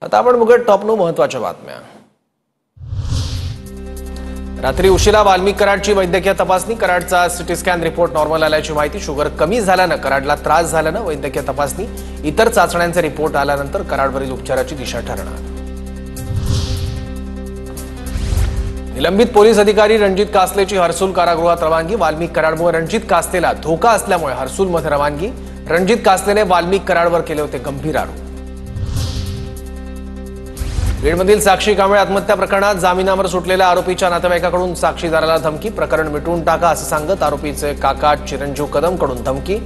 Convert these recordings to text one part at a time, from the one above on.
आता आपण बघूया टॉप 9 महत्त्वाच्या बातम्या। रात्री उशिरा वाल्मिक कराडची वैद्यकीय तपासणी। कराडचा सिटी स्कॅन रिपोर्ट नॉर्मल आल्याची माहिती। शुगर कमी झाल्याने कराडला त्रास झाल्याने वैद्यकीय तपासणी। इतर चाचण्यांचे रिपोर्ट आल्यानंतर कराडवरील उपचाराची दिशा ठरणार। निलंबित पोलीस अधिकारी रणजित कासलेची हर्सुल कारागृहात रवानगी। वाल्मिक कराडमुळे रणजित कासलेला धोका असल्यामुळे हर्सुलमध्ये रवानगी। रणजित कासलेने वाल्मिक कराडवर केले होते गंभीर आरोप। बीडमधील साक्षी कांबळे आत्महत्या प्रकरणात जामिनावर सुटलेल्या आरोपीच्या नातेवाईकाकडून साक्षीदाराला धमकी। प्रकरण मिटवून टाका असं सांगत आरोपीचे काका चिरंजीव कदमकडून धमकी।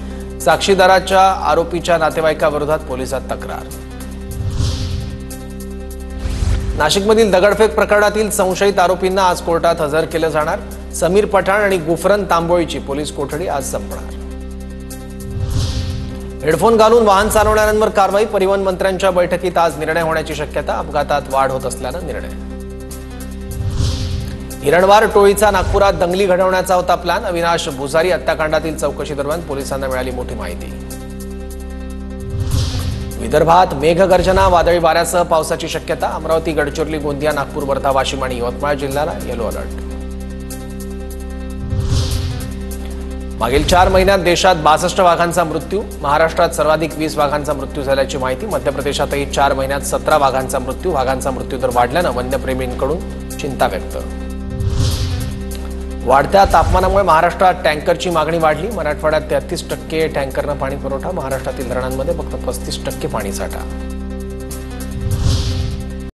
साक्षीदाराच्या आरोपीच्या नातेवाईकाविरोधात पोलिसात तक्रार। नाशिकमधील दगडफेक प्रकरणातील संशयित आरोपींना आज कोर्टात हजर केलं जाणार। समीर पठाण आणि गुफरन तांबोळीची पोलीस कोठडी आज संपणार। हेडफोन घालून वाहन चालवणाऱ्यांवर कारवाई। परिवहन मंत्र्यांच्या बैठकीत आज निर्णय होण्याची शक्यता। अपघातात वाढ होत असल्यानं निर्णय। हिरणवार टोळीचा नागपुरात दंगली घडवण्याचा होता प्लॅन। अविनाश भुजारी हत्याकांडातील चौकशी दरम्यान पोलिसांना मिळाली मोठी माहिती। विदर्भात मेघगर्जना वादळी वाऱ्यासह पावसाची शक्यता। अमरावती गडचिरोली गोंदिया नागपूर वर्धा वाशिम आणि यवतमाळ जिल्ह्याला येलो अलर्ट। मागील 4 महिन्यात देशात 62 वाघांचा मृत्यू। महाराष्ट्रात सर्वाधिक 20 वाघांचा मृत्यू झाल्याची माहिती। मध्य प्रदेशातही 4 महिन्यात 17 वाघांचा मृत्यू। वाघांचा मृत्यूदर वाढल्यानं वन्यप्रेमींकडून चिंता व्यक्त। वाढत्या तापमानामुळे महाराष्ट्रात टँकरची मागणी वाढली। मराठवाड्यात 33% टँकरनं पाणी पुरवठा। महाराष्ट्रातील धरणांमध्ये फक्त 35% पाणीसाठा।